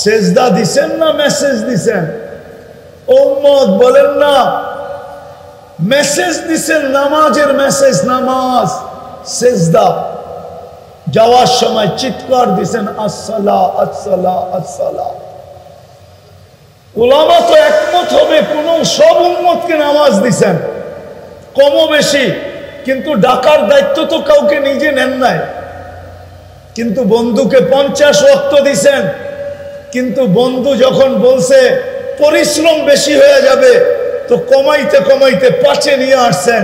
সেজদা দিছেন না মেসেজ দিছেন? উম্মত বলেন না মেসেজ দিছেন, নামাজের মেসেজ, নামাজ সেজদা। যাওয়ার সময় চিৎকার দিছেন আসসালা আসসালা আসসালা। উলামা তো একমত হবে, কোন সব উম্মতকে নামাজ দিছেন কম বেশি, কিন্তু ডাকার দায়িত্ব তো কাউকে নিজে নেন নাই। কিন্তু বন্ধুকে 50 ওয়াক্ত দিছেন, কিন্তু বন্ধু যখন বলছে পরিশ্রম বেশি হয়ে যাবে তো কমাইতে কমাইতে 5-এ নিয়ে আসছেন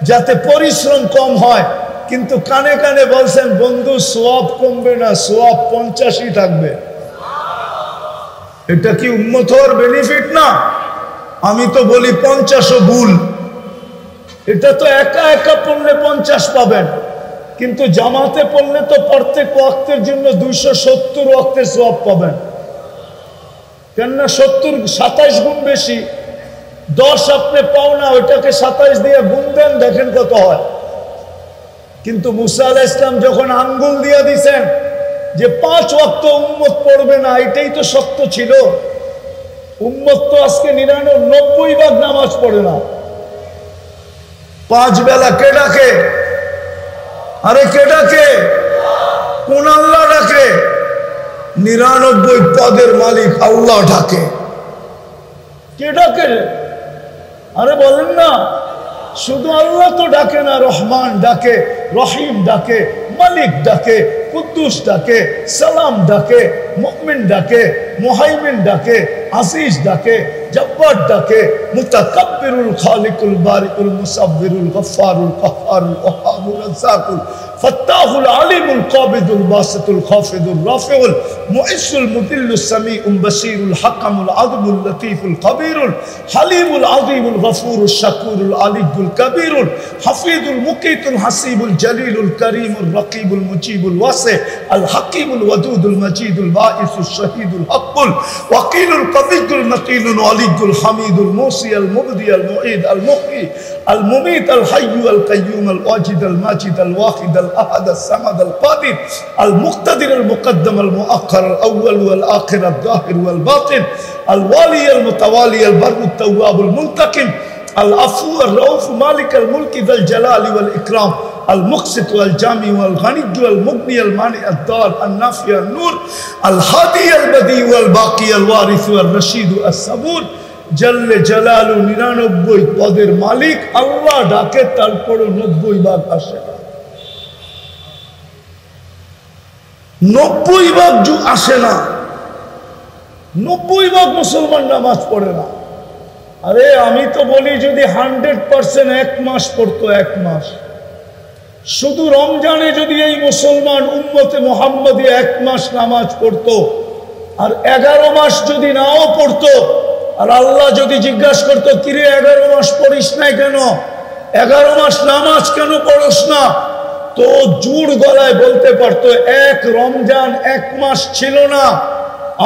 যাতে পরিশ্রম কম হয়, কিন্তু কানে কানে বলছেন বন্ধু সওয়াব কমবে না, সওয়াব 50ই থাকবে। এটা কি উম্মত হওয়ার বেনিফিট না? আমি তো বলি 50ও ভুল। এটা তো একা একা পড়লে 50 পাবেন, কিন্তু জামাতে পড়লে তো প্রত্যেক ওয়াক্তের জন্য 270 ওয়াক্তের সওয়াব পাবেন। কেননা 27 গুণ বেশি, 10 আপনি পাও না, ওইটাকে 27 দিয়ে গুণ দেন, দেখেন কত হয়। কিন্তু মুসা আলাইহিস সালাম যখন আঙ্গুল দিয়ে দিছেন যে 5 ওয়াক্ত উম্মত পড়বে না, এটাই তো সত্য ছিল। উম্মত তো আজকে 99 নামাজ পড়ে না। 5 বেলা কে ডাকে? আরে কে ডাকে? কোন আল্লাহ ডাকে? 99 পদের মালিক আল্লাহ ডাকে। কে ডাকে? আরে বলেন না, শুধু আল্লাহ তো ডাকে না, রহমান ডাকে, রহিম ডাকে, মালিক ডাকে, কুদ্দুস ডাকে, সালাম ডাকে, মুমিন ডাকে, মুহাইমিন ডাকে, আজিজ ডাকে, জব্বার ডাকে, মুতাকাব্বিরুল খালিকুল বারিকুল মুসাব্বিরুল গফফারুল কাহ্হারুল ওয়াহাবুর রাজ্জাকুল ফাত্তাহুল আলিমুল কাবিদুল বাসিতুল খাফিদুর রাফিউল মুইসুল মুদিল্লুস সামিউল বাসিরুল হাকামুল আদলুল লতীফুল কবিরুল হালিমুল আযীমুল গফুরুশ শাকুরুল আলিয়ুল কবিরুল হাফিজুল মুকিতুল হাসিবুল জলিলুল করিমুর রকিবুল মুজিবুল ওয়াসি আল হাকিমুল ওয়াদুদুল মজিদুল বাঈসুশ শহীদুল হকুল ওয়াকিলুল কবিয়ুল মতিনুল আলিয়ুল হামিদুল মুসি আল মুবদি আল মুঈদ আল মুহয়ি আল মুমীত আল হাইয়্যু আল কাইয়্যুম আল ওয়াজিদ আল মাজিদ আল ওয়াহিদ আল আহাদ আল সামাদ আল কাদির আল মুক্তাদির আল মুকদ্দম আল মুআখ্খার আল আউয়াল ওয়াল আখির আল যাহির ওয়াল বাতিন আল ওয়ালি আল মুতাওয়ালি আল বাররু আত তাওয়াব আল মুনতাকিম আল আফু আর রাউফ মালিক আল মুলকি যাল জালালি ওয়াল ইকরাম المقسط والجامع والغني والمغني المانع الضار النافع النور الهادي البديع والباقي الوارث والرشيد الصبور جل جلاله 99 পদের মালিক আল্লাহ ডাকে, তারপরে 90 ভাগ আসে না। 90 ভাগ আসে না, 90 ভাগ মুসলমান নামাজ পড়ে না। আরে আমি তো বলি যদি 100% 1 মাস পড়তো, 1 মাস শুধু রমজানে যদি এই মুসলমান উম্মতে মুহাম্মদী 1 মাস নামাজ পড়তো, আর 11 মাস যদি নাও পড়তো, আর আল্লাহ যদি জিজ্ঞাসা করতো কিরে 11 মাস পড়িস না কেন, 11 মাস নামাজ কেন পড়স না, তো জোর গলায় বলতে পারতো 1 রমজান 1 মাস ছিল না,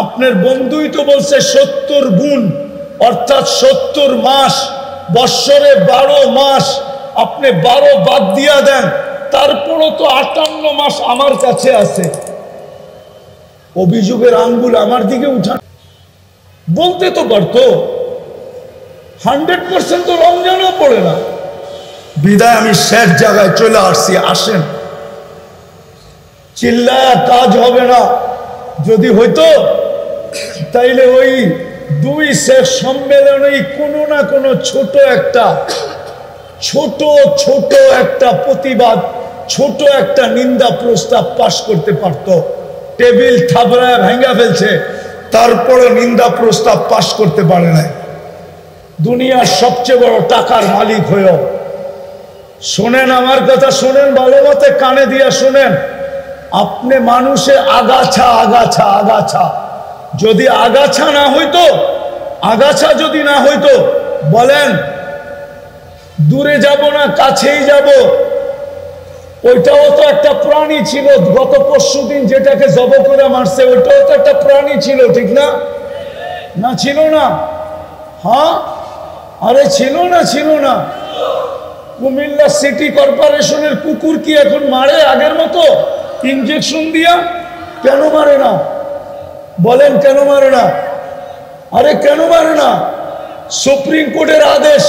আপনার বন্ধুই তো বলছে 70 গুণ, অর্থাৎ 70 মাস, বৎসরে 12 মাস, আপনি 12 বাদ দিয়া দেন, তারপরও তো 58 মাস আমার কাছে আছে। অভিযোগের আঙ্গুল আমার দিকে উঠান, বলতে তো পারতো। 100% তো রমজানও পড়ে না। বিদায় আমি শেষ জায়গায় চলে আসছি, আসেন। চিল্লায়া কাজ হবে না, যদি হইতো তাইলে ওই 2 শেষ সম্মেলনেই কোনো না কোনো ছোট একটা প্রতিবাদ, ছোট একটা নিন্দা প্রস্তাব পাশ করতে পারত। টেবিল থাবড়ায় ভেঙে ফেলছে, তারপরে নিন্দা প্রস্তাব পাশ করতে পারে না। দুনিয়ার সবচেয়ে বড় টাকার মালিক হয়েও শোনেন আমার কথা, শোনেন ভালো মতে, কানে দিয়া শোনেন। আপনি মানুষে আগাছা আগাছা আগাছা, যদি আগাছা না হইতো, আগাছা যদি না হইতো, বলেন দূরে যাব না কাছেই যাব, ওইটাও তো একটা প্রাণী ছিল, গত পরশুদিন যেটাকে জব করে মারছে ওইটাও তো একটা প্রাণী ছিল, ঠিক না? না ছিল না? হ্যাঁ, আরে ছিল না, ছিল না? কুমিল্লা সিটি কর্পোরেশনের কুকুর কি এখন মারে আগের মতো ইনজেকশন দিয়া? কেন মারে না বলেন, কেন মারে না? আরে কেন মারে না? সুপ্রিম কোর্টের আদেশ,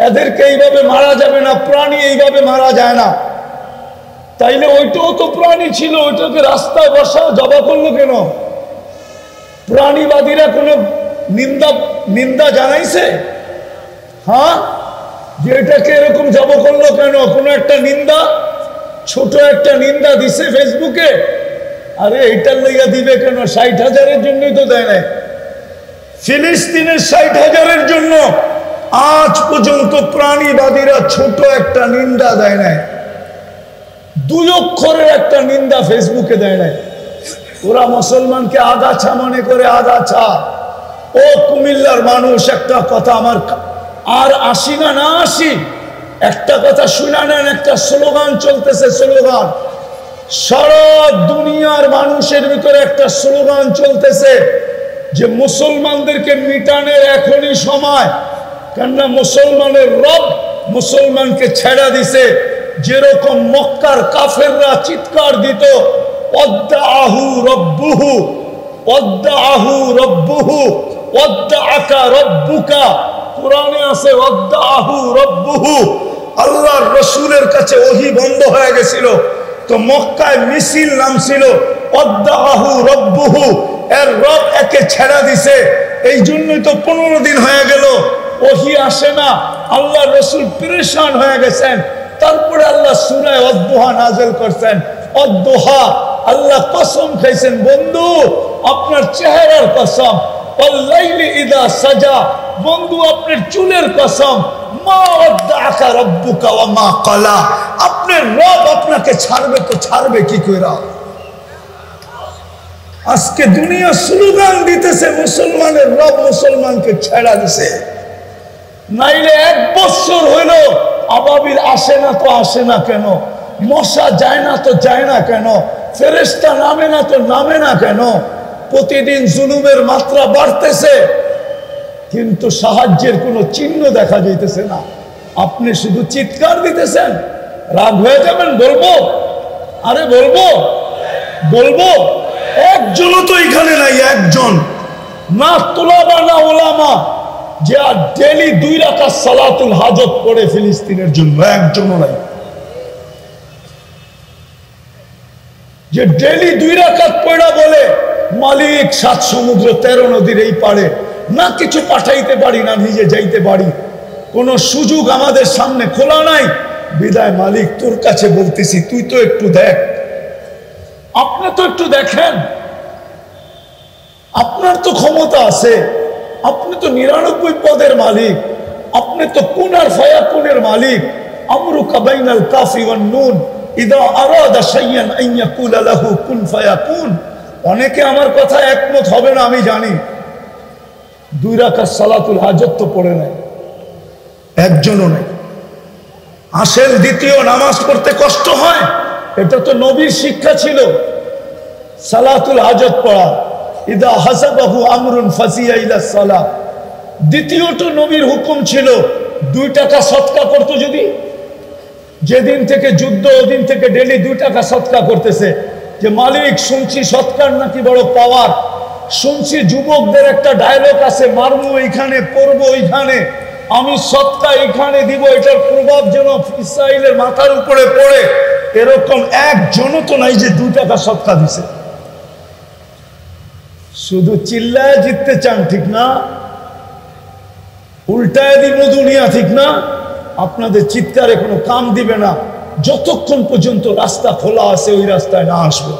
এদেরকে এইভাবে মারা যাবে না, প্রাণী এইভাবে মারা যায় না। তাইলে ওইটাও তো প্রাণী ছিল, ওইটাকে রাস্তায় বসা জবা করলো কেন? প্রাণীবাদীরা কোনো নিন্দা জানাইছে? হ্যাঁ, যে এটাকে এরকম জব করলো কেন? কোনো একটা নিন্দা, ছোট একটা নিন্দা দিছে ফেসবুকে? আরে এইটার লইয়া দিবে কেন? 60,000-এর জন্যই তো দেয় নাই। ফিলিস্তিনের 60,000-এর জন্য আজ পর্যন্ত প্রাণীবাদীরা ছোট একটা নিন্দা দেয় নাই, 2 অক্ষরের একটা নিন্দা ফেসবুকে দেয় নাই। ওরা মুসলমানকে আগাছা মনে করে, আগাছা। ও কুমিল্লার মানুষ, একটা কথা আমার আর আসি না আসি, একটা কথা শুনা নেন, একটা স্লোগান চলতেছে, স্লোগান সারা দুনিয়ার মানুষের ভিতরে একটা স্লোগান চলতেছে যে মুসলমানদেরকে মিটানের এখনই সময়। কেননা মুসলমানের রব মুসলমানকে ছেড়া দিছে। যেরকম মক্কার কাফেররা চিৎকার দিত, ওয়াদ্দাআহু রব্বুহু, ওয়াদ্দাআহু রব্বুহু, ওয়াদ্দাআকা রব্বুকা। কোরআনে আছে ওয়াদ্দাআহু রব্বুহু। আল্লাহর রাসূলের কাছে ওহী বন্ধ হয়ে গেছিল, তো মক্কায় মিছিল নামছিল ওয়াদ্দাআহু রব্বুহু, এর রব একে ছেড়া দিছে। এই জন্যই তো 15 দিন হয়ে গেল ওহী আসে না, আল্লাহর রাসূল পেরেশান হয়ে গেছেন। তারপরে আল্লাহ সূরা ওয়াদ-দুহা নাযিল করছেন। ওয়াদ-দুহা, আল্লাহ কসম খাইছেন, বন্ধু আপনার চেহারার কসম, ওয়াল-লাইলি ইযা সাজা, বন্ধু আপনার চুলের কসম, মা ওয়াদ্দাআকা রাব্বুকা ওয়া মা ক্বালা, আপনার রব আপনাকে ছাড়বে তো ছাড়বে কি কইরা? আজকে দুনিয়া স্লোগান দিতেছে মুসলমানের রব মুসলমানকে ছেড়া দিছে। নাইলে 1 বছর হইল আবাবিল আসে না তো আসে না কেন? মশা যায় না তো যায় না কেন? ফেরেশতা নামে না তো নামে না কেন? প্রতিদিন জুলুমের মাত্রা বাড়তেছে, কিন্তু সাহায্যের কোনো চিহ্ন দেখা যাইতেছে না। আপনি শুধু চিৎকার দিতেছেন, রাগ হয়ে যাবেন? বলবো, আরে বলবো, বলবো। একজনও তো এখানে নাই, একজন না তোলাবা না ওলামা যে আর ডেলি 2 রাকাত সালাতুল হাজত পড়ে ফিলিস্তিনের জন্য, একজনও নাই। যে ডেলি 2 রাকাত পড়া বলে মালিক 7 সমুদ্র 13 নদীর এই পারে, না কিছু পাঠাইতে পারি না নিজে যাইতে পারি, কোন সুযোগ আমাদের সামনে খোলা নাই, বিদায় মালিক তোর কাছে বলতেছি তুই তো একটু দেখ, আপনি তো একটু দেখেন, আপনার তো ক্ষমতা আছে, আপনি তো 99 পদের মালিক, আপনি তো কুন আর ফায়াকুনের মালিক। আমরুকা বাইনাল কাফি ওয়ান নুন ইযা আরাদা শাইয়ান আন ইয়াকুলা লাহু কুন ফায়াকুন। অনেকে আমার কথা একমত হবে না আমি জানি। 2 রাকাত সালাতুল হাজত তো পড়ে নাই, একজনও নাই। আসেন, দ্বিতীয় নামাজ পড়তে কষ্ট হয়, এটা তো নবীর শিক্ষা ছিল, সালাতুল হাজত পড়া। ইদা হাসাবাহু আমরুন ফাসিয়া ইলা সালাত। দ্বিতীয়ত নবীর হুকুম ছিল 2 টাকা সদকা করতো যদি, যেদিন থেকে যুদ্ধ ওদিন থেকে ডেলি 2 টাকা সদকা করতেছে। যে মালিক শুনছি সদকার নাকি বড় পাওয়ার, শুনছি যুবকদের একটা ডায়লগ আছে, মারমু এইখানে পড়বো ওইখানে, আমি সদকা এইখানে দিব, এটার প্রভাব যেন ইসরায়েলের মাথার উপরে পড়ে। এরকম একজনও তো নাই যে 2 টাকা সদকা দিছে। শুধু চিল্লায় জিততে চান, ঠিক না? উল্টায় দিব দুনিয়া, ঠিক না? আপনাদের চিৎকারে কোনো কাম দিবে না যতক্ষণ পর্যন্ত রাস্তা খোলা আছে, ওই রাস্তায় না আসবো।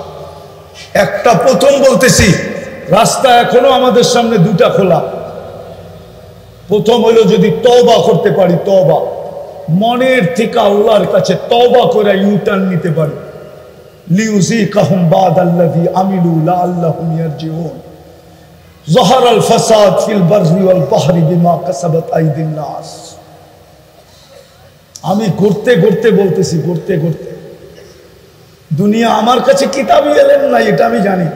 একটা প্রথম বলতেছি, রাস্তা এখনো আমাদের সামনে 2টা খোলা। প্রথম হলো যদি তওবা করতে পারি, তওবা মনের থেকে আল্লাহর কাছে তওবা করে ইউটার্ন নিতে পারি। লিউযিকাহুম বাদাল্লাযী আমিলু লাআল্লাহুম ইয়ারজিউন। যাহারাল ফাসাদ ফিল বাররি ওয়াল বাহরি বিমা কাসাবাত আইদিন নাস। আমি ঘুরতে ঘুরতে বলতেছি, ঘুরতে ঘুরতে দুনিয়া আমার কাছে কিতাবি এলেম নাই, এটা আমি জানি,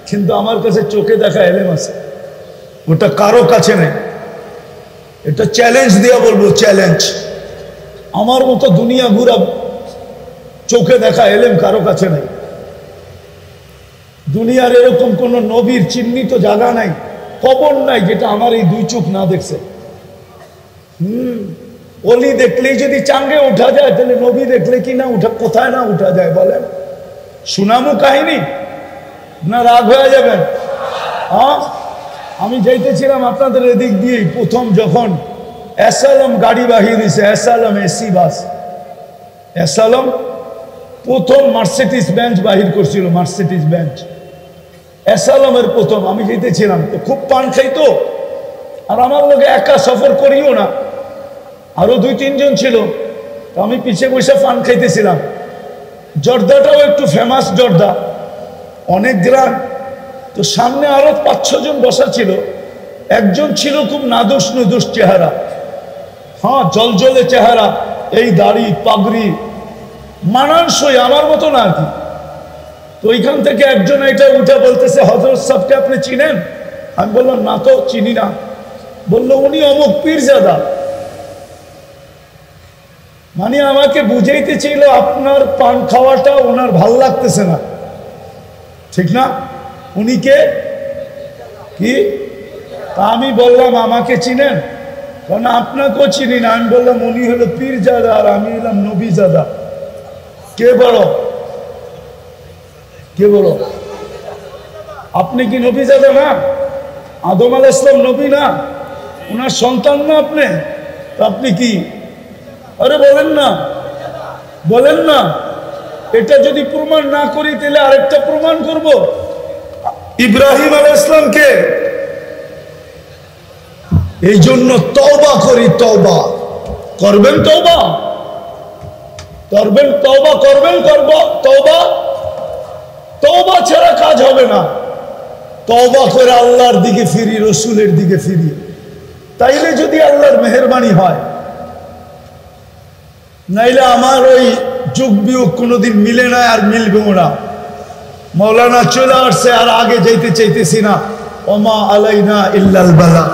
কিন্তু আমার কাছে চোখে দেখা এলেম আছে, ওটা কারো কাছে নেই। এটা চ্যালেঞ্জ দিয়ে বলবো, চ্যালেঞ্জ। আমার মতো দুনিয়া ঘুরা চোখে দেখা এলেম কারো কাছে নেই। দুনিয়ার এরকম কোন নবীর চিহ্নিত জায়গা নাই, কবর নাই, যেটা আমার এই দুই চোখ না দেখছে। অলি দেখলেই যদি চাঙ্গে উঠা যায়, তাহলে নবী দেখলে কি না উঠা, কোথায় না উঠা যায় বলেন? সুনামু কাহিনী না রাগ হয়ে যাবেন? হ্যাঁ, আমি যাইতেছিলাম আপনাদের এদিক দিয়ে, প্রথম যখন এসালম গাড়ি বাহিয়ে দিছে, এসালম এসি বাস, এসালম প্রথম মার্সিডিজ বেঞ্চ বাহির করছিল, মার্সিডিজ বেঞ্চ এসালমের প্রথম। আমি যেতেছিলাম তো খুব পান খাইতো, আর আমার লোকে একা সফর করিও না, আরো 2-3 জন ছিল, তো আমি পিছিয়ে বসে পান খাইতেছিলাম। জর্দাটাও একটু ফেমাস জর্দা, অনেক গ্রাম। তো সামনে আরো 5-6 জন বসা ছিল, একজন ছিল খুব নাদুস নুদুস চেহারা, হ্যাঁ জলজলে চেহারা, এই দাড়ি পাগড়ি, মানানসই আমার মতো না আর কি। তো ওইখান থেকে একজন এটা উঠে বলতেছে, হযরত সাহেবকে আপনি চিনেন? আমি বললাম না তো, চিনি না। বললো উনি অমুক পীরজাদা। মানে আমাকে বুঝাইতে ছিল আপনার পান খাওয়াটা ওনার ভাল লাগতেছে না, ঠিক না? উনি কে? কি? তা আমি বললাম আমাকে চিনেন? কারণ আপনাকেও চিনি না। আমি বললাম উনি হলো পীরজাদা আর আমি হলাম নবীজাদা। কে বড়? কে বড়? আপনি কি নবীজাদা না? আদম আলাইহিস সালাম নবী না? ওনার সন্তান না আপনি? তো আপনি কি? আরে বলেন না, বলেন না। এটা যদি প্রমাণ না করি তাহলে আরেকটা প্রমাণ করব। ইব্রাহিম আলাইহিস সালামকে এই জন্য তওবা করি, তওবা করবেন, তওবা করবেন, তওবা করবেন, করব তওবা। তওবা ছাড়া কাজ হবে না। তওবা করে আল্লাহর দিকে ফিরি, রসুলের দিকে ফিরি, তাইলে যদি আল্লাহর মেহেরবানি হয়। নাইলে আমার ওই যুগ বিয়োগ কোনোদিন মিলে না, আর মিলবেও না। মৌলানা চলে আসছে, আর আগে যাইতে চাইতেছি না। ওমা আলাইনা ইল্লাল বালা।